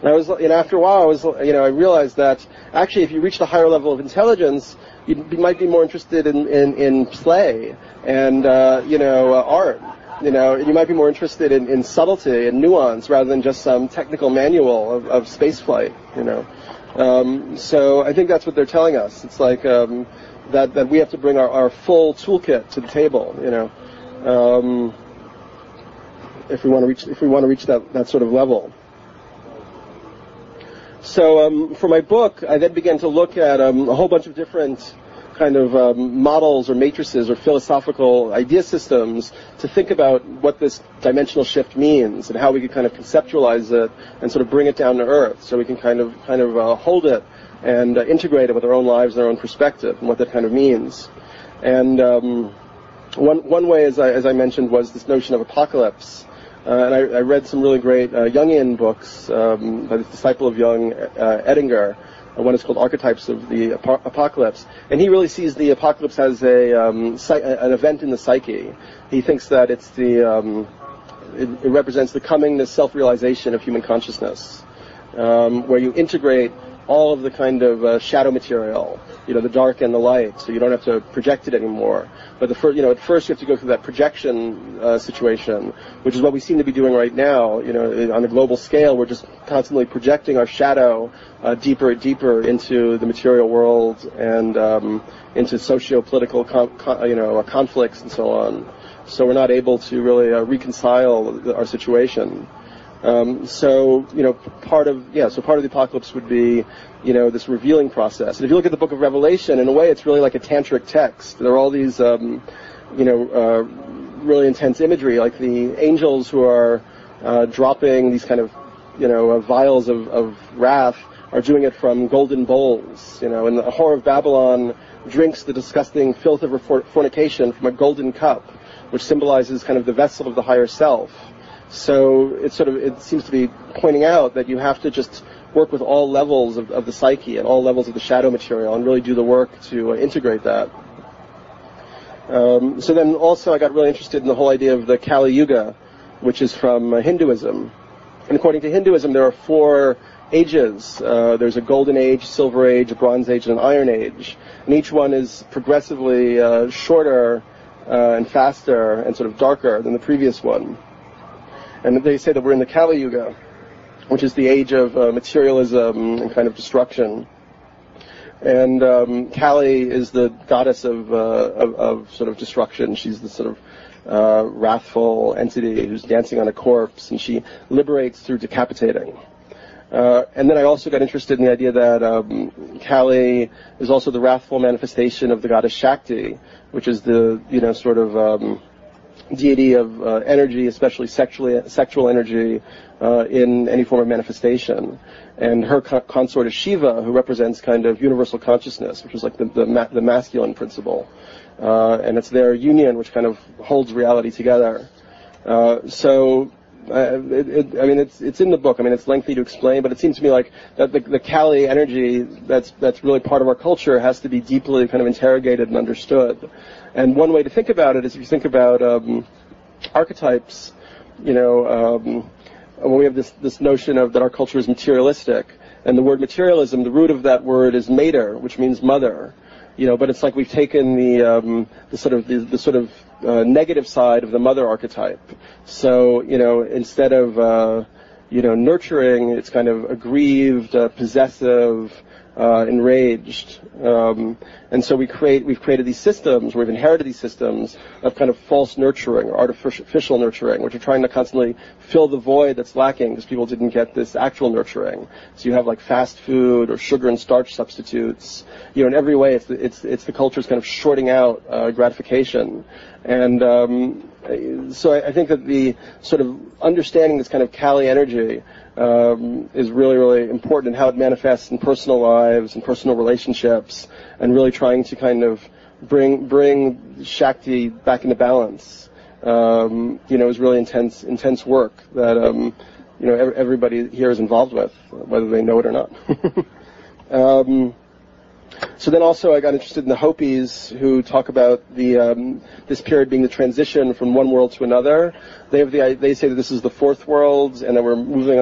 And I was, after a while, I realized that actually, if you reached a higher level of intelligence, you might be more interested in play and art. You might be more interested in subtlety and nuance rather than just some technical manual of space flight. So I think that's what they're telling us. It's like that we have to bring our full toolkit to the table. If we want to reach that sort of level. So for my book, I then began to look at a whole bunch of different kind of models or matrices or philosophical idea systems to think about what this dimensional shift means and how we could kind of conceptualize it and sort of bring it down to earth so we can kind of hold it and integrate it with our own lives and our own perspective and what that kind of means. And one way, as I mentioned, was this notion of apocalypse. And I read some really great Jungian books by the disciple of Jung, Edinger. One is called Archetypes of the Apocalypse, and he really sees the apocalypse as an event in the psyche. He thinks that it's it represents the coming, the self-realization of human consciousness, where you integrate all of the kind of shadow material, the dark and the light, so you don't have to project it anymore. But at first you have to go through that projection situation, which is what we seem to be doing right now. On a global scale, we're just constantly projecting our shadow deeper and deeper into the material world and into socio-political conflicts and so on. So we're not able to really reconcile our situation. So part of the apocalypse would be, this revealing process. And if you look at the Book of Revelation, in a way, it's really like a tantric text. There are all these, really intense imagery, like the angels who are dropping these kind of, vials of wrath are doing it from golden bowls. And the whore of Babylon drinks the disgusting filth of her fornication from a golden cup, which symbolizes kind of the vessel of the higher self. So it seems to be pointing out that you have to just work with all levels of the psyche and all levels of the shadow material and really do the work to integrate that. So then also I got really interested in the whole idea of the Kali Yuga, which is from Hinduism. And according to Hinduism, there are 4 ages. There's a golden age, silver age, a bronze age, and an iron age. And each one is progressively shorter and faster and sort of darker than the previous one. And they say that we're in the Kali Yuga, which is the age of materialism and kind of destruction. And Kali is the goddess of sort of destruction. She's the sort of wrathful entity who's dancing on a corpse, and she liberates through decapitating. And then I also got interested in the idea that Kali is also the wrathful manifestation of the goddess Shakti, which is the sort of deity of energy, especially sexual energy, in any form of manifestation. And her consort is Shiva, who represents kind of universal consciousness, which is like the masculine principle. And it's their union which kind of holds reality together. It's in the book. It's lengthy to explain, but it seems to me like that the Kali energy that's really part of our culture has to be deeply kind of interrogated and understood. And one way to think about it is if you think about archetypes, when we have this notion of that our culture is materialistic, and the word materialism, the root of that word is mater, which means mother. But it's like we've taken the sort of negative side of the mother archetype. So instead of nurturing, it's kind of aggrieved, possessive, enraged, and so we've created these systems, we've inherited these systems of kind of false nurturing or artificial nurturing, which are trying to constantly fill the void that's lacking because people didn't get this actual nurturing. So you have like fast food or sugar and starch substitutes. In every way, it's the culture's kind of shorting out gratification, and so I think that the sort of understanding this kind of Kali energy is really, really important in how it manifests in personal lives and personal relationships, and really trying to kind of bring Shakti back into balance. Is really intense work that everybody here is involved with, whether they know it or not. So then also I got interested in the Hopis, who talk about this period being the transition from one world to another. They say that this is the fourth world, and that we're moving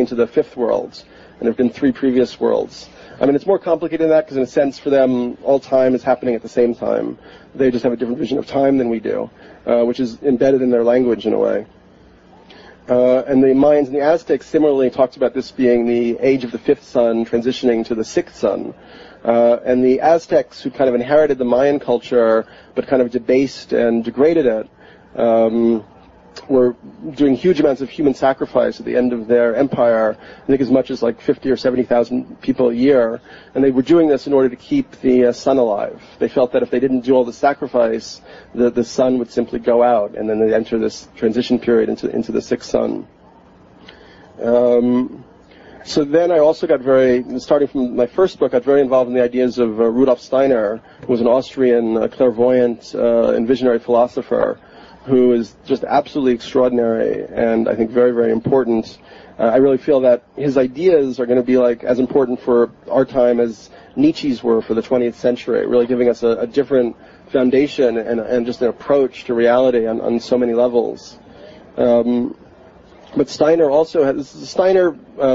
into the fifth world, and there have been 3 previous worlds. I mean, it's more complicated than that, because in a sense for them, all time is happening at the same time. They just have a different vision of time than we do, which is embedded in their language in a way. And the Mayans and the Aztecs similarly talked about this being the age of the 5th sun transitioning to the 6th sun. And the Aztecs, who kind of inherited the Mayan culture but kind of debased and degraded it, were doing huge amounts of human sacrifice at the end of their empire, I think as much as like 50 or 70,000 people a year, and they were doing this in order to keep the sun alive. They felt that if they didn't do all the sacrifice, the sun would simply go out, and then they'd enter this transition period into the 6th sun. So then I also got starting from my first book, got very involved in the ideas of Rudolf Steiner, who was an Austrian clairvoyant and visionary philosopher, who is just absolutely extraordinary and I think very, very important. I really feel that his ideas are going to be like as important for our time as Nietzsche's were for the 20th century, really giving us a different foundation and just an approach to reality on so many levels. But Steiner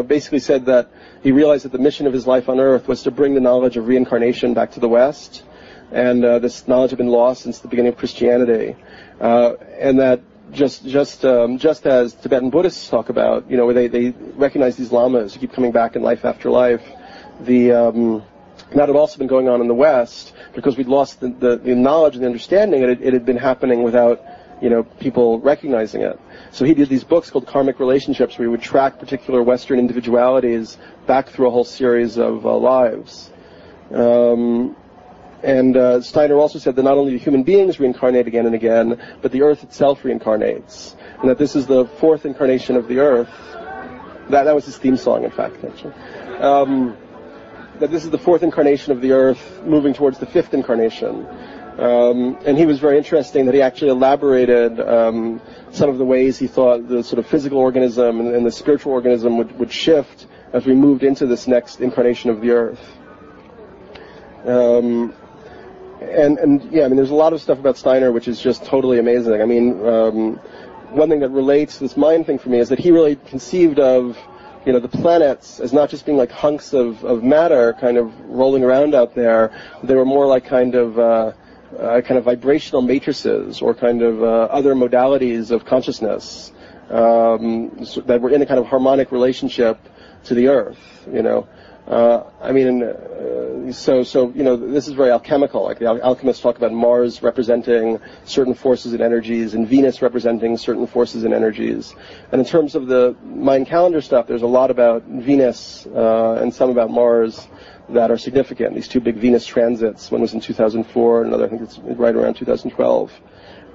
basically said that he realized that the mission of his life on Earth was to bring the knowledge of reincarnation back to the West, and this knowledge had been lost since the beginning of Christianity, and that just as Tibetan Buddhists talk about, where they recognize these lamas who keep coming back in life after life, that had also been going on in the West because we'd lost the knowledge and the understanding, and it had been happening without people recognizing it. So he did these books called Karmic Relationships, where he would track particular Western individualities back through a whole series of lives. And Steiner also said that not only do human beings reincarnate again and again, but the Earth itself reincarnates, and that this is the 4th incarnation of the Earth. That was his theme song, in fact, actually. That this is the 4th incarnation of the Earth, moving towards the 5th incarnation. And he was very interesting that he actually elaborated some of the ways he thought the sort of physical organism and the spiritual organism would shift as we moved into this next incarnation of the Earth. There's a lot of stuff about Steiner which is just totally amazing. I mean, one thing that relates to this mind thing for me is that he really conceived of, the planets as not just being like hunks of matter kind of rolling around out there. They were more like kind of vibrational matrices or kind of other modalities of consciousness that were in a kind of harmonic relationship to the Earth, this is very alchemical. Like the alchemists talk about Mars representing certain forces and energies, and Venus representing certain forces and energies. And in terms of the Mayan calendar stuff, there's a lot about Venus and some about Mars that are significant. These 2 big Venus transits, one was in 2004, and another I think it's right around 2012,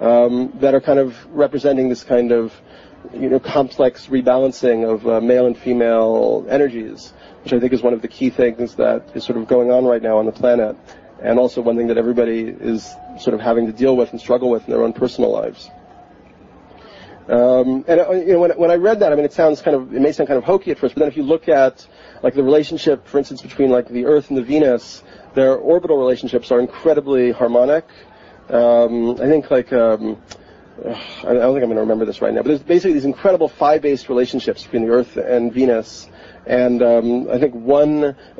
that are kind of representing this kind of complex rebalancing of male and female energies, which I think is one of the key things that is sort of going on right now on the planet, and also one thing that everybody is sort of having to deal with and struggle with in their own personal lives. When I read that, I mean, it may sound kind of hokey at first, but then if you look at like the relationship, for instance, between like the Earth and the Venus, their orbital relationships are incredibly harmonic. I think like I don't think I'm going to remember this right now, but there's basically these incredible phi-based relationships between the Earth and Venus. And I think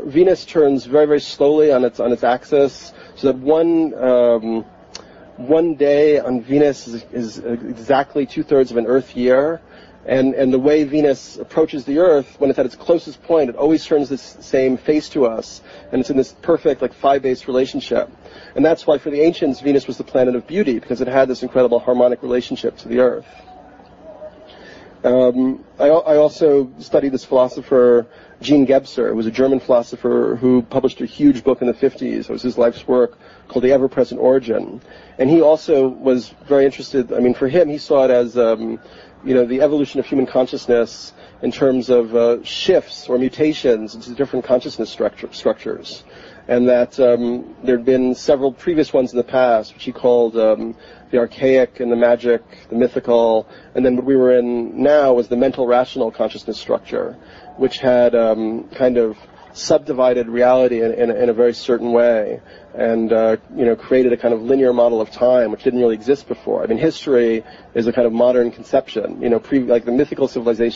Venus turns very, very slowly on its axis, so that one day on Venus is exactly 2/3 of an Earth year. And the way Venus approaches the Earth, when it's at its closest point, it always turns this same face to us, and it's in this perfect like phi-based relationship. And that's why for the ancients, Venus was the planet of beauty, because it had this incredible harmonic relationship to the Earth. I also studied this philosopher, Jean Gebser, who was a German philosopher who published a huge book in the 50s. It was his life's work called The Ever-Present Origin. And he also was very interested, I mean, for him, he saw it as, the evolution of human consciousness in terms of shifts or mutations into different consciousness structures. And that there had been several previous ones in the past, which he called the archaic and the magic, the mythical, and then what we were in now was the mental rational consciousness structure, which had kind of subdivided reality in a very certain way, and created a kind of linear model of time which didn't really exist before. I mean, history is a kind of modern conception. Like the mythical civilization